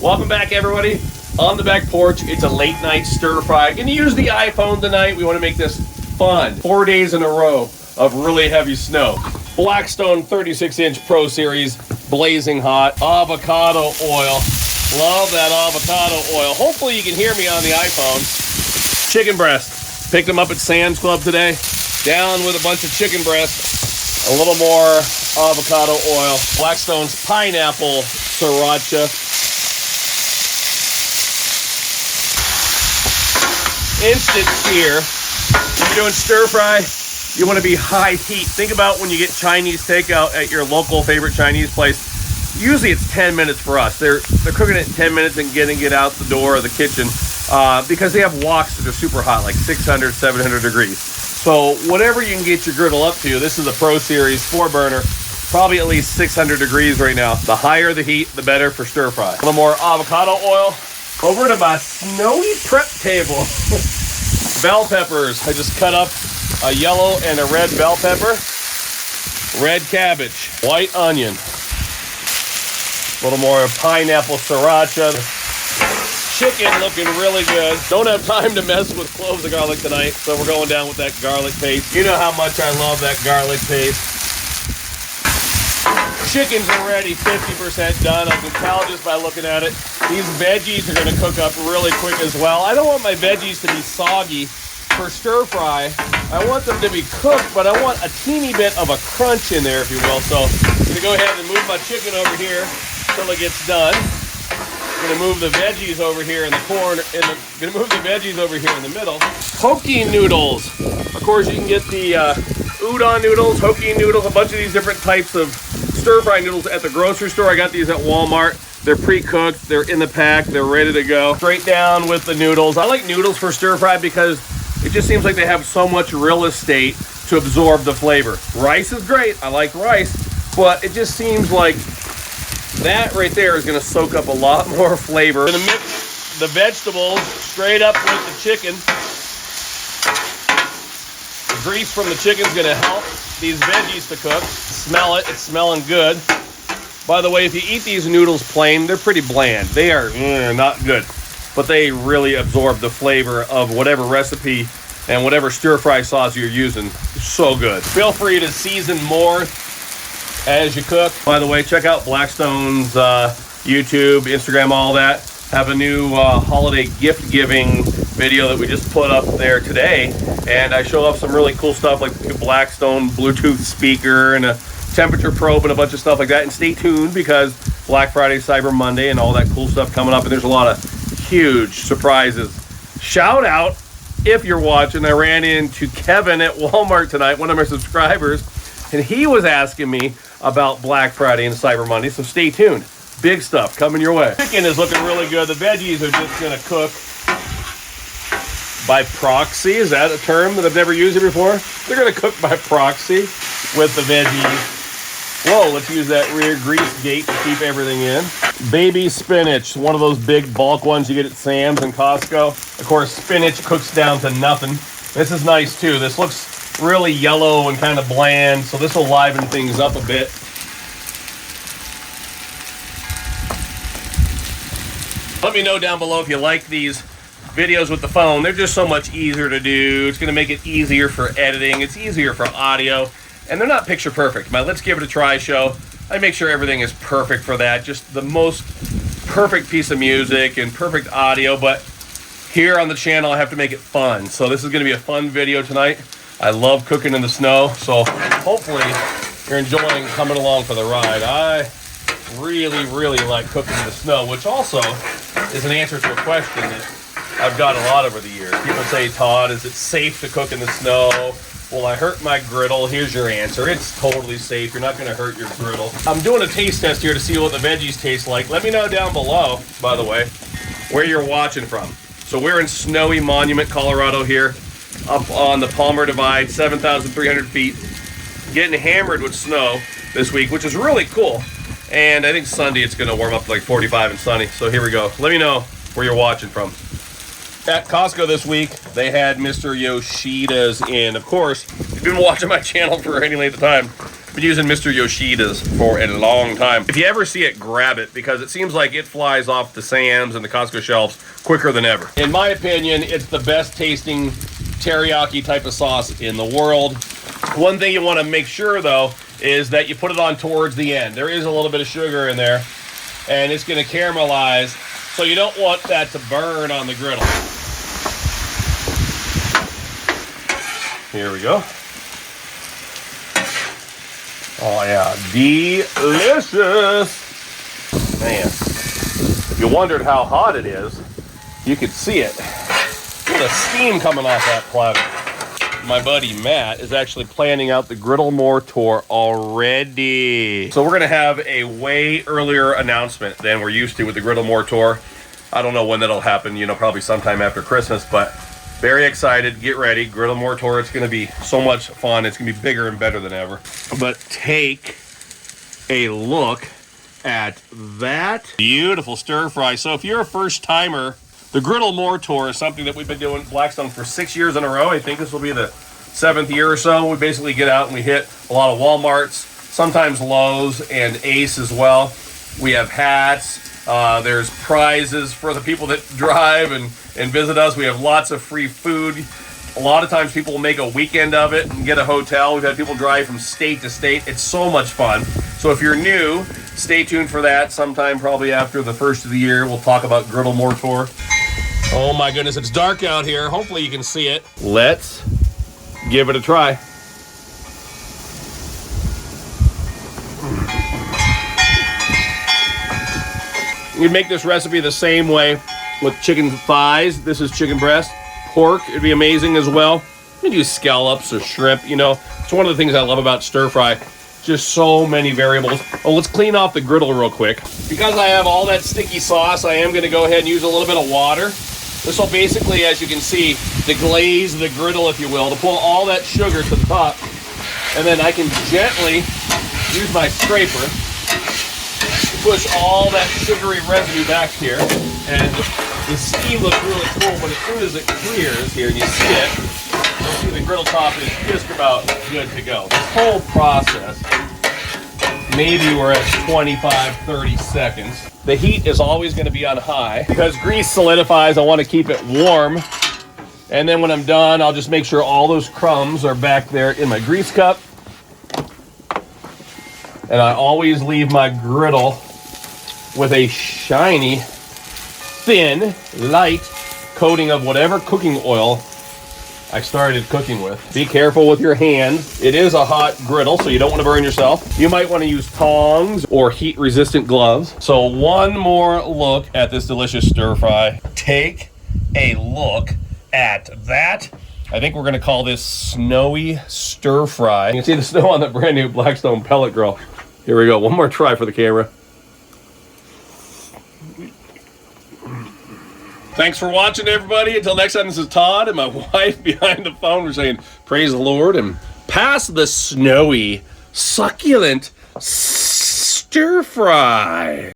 Welcome back, everybody. On the back porch, it's a late night stir fry. Gonna use the iPhone tonight. We want to make this fun. 4 days in a row of really heavy snow. Blackstone 36-inch Pro Series, blazing hot. Avocado oil. Love that avocado oil. Hopefully you can hear me on the iPhone. Chicken breast. Picked them up at Sam's Club today. Down with a bunch of chicken breast. A little more avocado oil. Blackstone's pineapple sriracha. Instant sear. If you're doing stir fry, you want to be high heat. Think about when you get Chinese takeout at your local favorite Chinese place. Usually it's 10 minutes for us. They're cooking it in 10 minutes and getting it out the door of the kitchen because they have woks that are super hot, like 600, 700 degrees. So whatever you can get your griddle up to, this is a Pro Series 4-burner, probably at least 600 degrees right now. The higher the heat, the better for stir fry. A little more avocado oil. Over to my snowy prep table. Bell peppers. I just cut up a yellow and a red bell pepper. Red cabbage. White onion. A little more pineapple sriracha. Chicken looking really good. Don't have time to mess with cloves of garlic tonight, so we're going down with that garlic paste. You know how much I love that garlic paste. Chicken's already 50% done. I can tell just by looking at it. These veggies are going to cook up really quick as well. I don't want my veggies to be soggy for stir fry. I want them to be cooked, but I want a teeny bit of a crunch in there, if you will. So I'm going to go ahead and move my chicken over here until it gets done. I'm going to move the veggies over here in the corner. Going to move the veggies over here in the middle. Hokkien noodles. Of course, you can get the udon noodles, Hokkien noodles, a bunch of these different types of stir-fry noodles at the grocery store. I got these at Walmart. They're pre-cooked. They're in the pack. They're ready to go. Straight down with the noodles. I like noodles for stir-fry because it just seems like they have so much real estate to absorb the flavor. Rice is great. I like rice, but it just seems like that right there is going to soak up a lot more flavor. I'm going to mix the vegetables straight up with the chicken. The grease from the chicken is going to help these veggies to cook. Smell it. It's smelling good. By the way, if you eat these noodles plain, they're pretty bland. They are not good, but they really absorb the flavor of whatever recipe and whatever stir-fry sauce you're using. It's so good. Feel free to season more as you cook. By the way, check out Blackstone's YouTube, Instagram, all that. Have a new holiday gift giving video that we just put up there today, and I show off some really cool stuff like the Blackstone Bluetooth speaker and a temperature probe and a bunch of stuff like that. And stay tuned because Black Friday, Cyber Monday, and all that cool stuff coming up, and there's a lot of huge surprises. Shout out if you're watching. I ran into Kevin at Walmart tonight, one of my subscribers, and he was asking me about Black Friday and Cyber Monday, so stay tuned. Big stuff coming your way. Chicken is looking really good. The veggies are just going to cook by proxy. Is that a term that I've never used it before? They're going to cook by proxy with the veggies. Whoa, let's use that rear grease gate to keep everything in. Baby spinach, one of those big bulk ones you get at Sam's and Costco. Of course, spinach cooks down to nothing. This is nice too. This looks really yellow and kind of bland, so this will liven things up a bit. Let me know down below if you like these videos with the phone. They're just so much easier to do. It's going to make it easier for editing. It's easier for audio. And they're not picture perfect. My Let's Give It a Try show, I make sure everything is perfect for that. Just the most perfect piece of music and perfect audio. But here on the channel, I have to make it fun. So this is going to be a fun video tonight. I love cooking in the snow. So hopefully you're enjoying coming along for the ride. I really, really like cooking in the snow, which also is an answer to a question that I've got a lot over the years. People say, Todd, is it safe to cook in the snow? Will I hurt my griddle? Here's your answer. It's totally safe. You're not going to hurt your griddle. I'm doing a taste test here to see what the veggies taste like. Let me know down below, by the way, where you're watching from. So we're in snowy Monument, Colorado here, up on the Palmer Divide, 7,300 feet. Getting hammered with snow this week, which is really cool. And I think Sunday it's going to warm up to like 45 and sunny. So here we go. Let me know where you're watching from. At Costco this week, they had Mr. Yoshida's in. Of course, if you've been watching my channel for any length of time, Been using Mr. Yoshida's for a long time. If you ever see it, grab it, because it seems like it flies off the Sam's and the Costco shelves quicker than ever. In my opinion, it's the best tasting teriyaki type of sauce in the world. One thing you want to make sure, though, is that you put it on towards the end. There is a little bit of sugar in there, and it's going to caramelize, so you don't want that to burn on the griddle. Here we go. Oh yeah, delicious. Man, if you wondered how hot it is, you could see it. Look at the steam coming off that platter. My buddy Matt is actually planning out the griddle mortar already. So we're gonna have a way earlier announcement than we're used to with the griddle mortar. I don't know when that'll happen, you know, probably sometime after Christmas, but very excited. Get ready. Griddle mortar. It's going to be so much fun. It's going to be bigger and better than ever. But take a look at that beautiful stir fry. So if you're a first timer, the griddle mortar is something that we've been doing at Blackstone for 6 years in a row. I think this will be the 7th year or so. We basically get out and we hit a lot of Walmarts, sometimes Lowe's and Ace as well. We have hats. There's prizes for the people that drive and visit us. We have lots of free food. A lot of times people will make a weekend of it and get a hotel. We've had people drive from state to state. It's so much fun. So if you're new, stay tuned for that. Sometime probably after the first of the year, we'll talk about griddle mortar. Oh my goodness, it's dark out here. Hopefully you can see it. Let's give it a try. You can make this recipe the same way with chicken thighs. This is chicken breast. Pork, it'd be amazing as well. You can use scallops or shrimp, you know. It's one of the things I love about stir fry. Just so many variables. Oh, let's clean off the griddle real quick. Because I have all that sticky sauce, I am gonna go ahead and use a little bit of water. This will basically, as you can see, deglaze the griddle, if you will, to pull all that sugar to the top. And then I can gently use my scraper, push all that sugary residue back here, and the steam looks really cool, but as soon as it clears here and you see it, you'll see the griddle top is just about good to go. This whole process, maybe we're at 25, 30 seconds. The heat is always going to be on high. Because grease solidifies, I want to keep it warm. And then when I'm done, I'll just make sure all those crumbs are back there in my grease cup. And I always leave my griddle with a shiny, thin, light coating of whatever cooking oil I started cooking with. Be careful with your hands. It is a hot griddle, so you don't want to burn yourself. You might want to use tongs or heat-resistant gloves. So one more look at this delicious stir fry. Take a look at that. I think we're going to call this snowy stir fry. You can see the snow on the brand new Blackstone pellet grill. Here we go. One more try for the camera. Thanks for watching, everybody. Until next time, this is Todd and my wife behind the phone. We're saying, praise the Lord, and pass the snowy, succulent stir fry.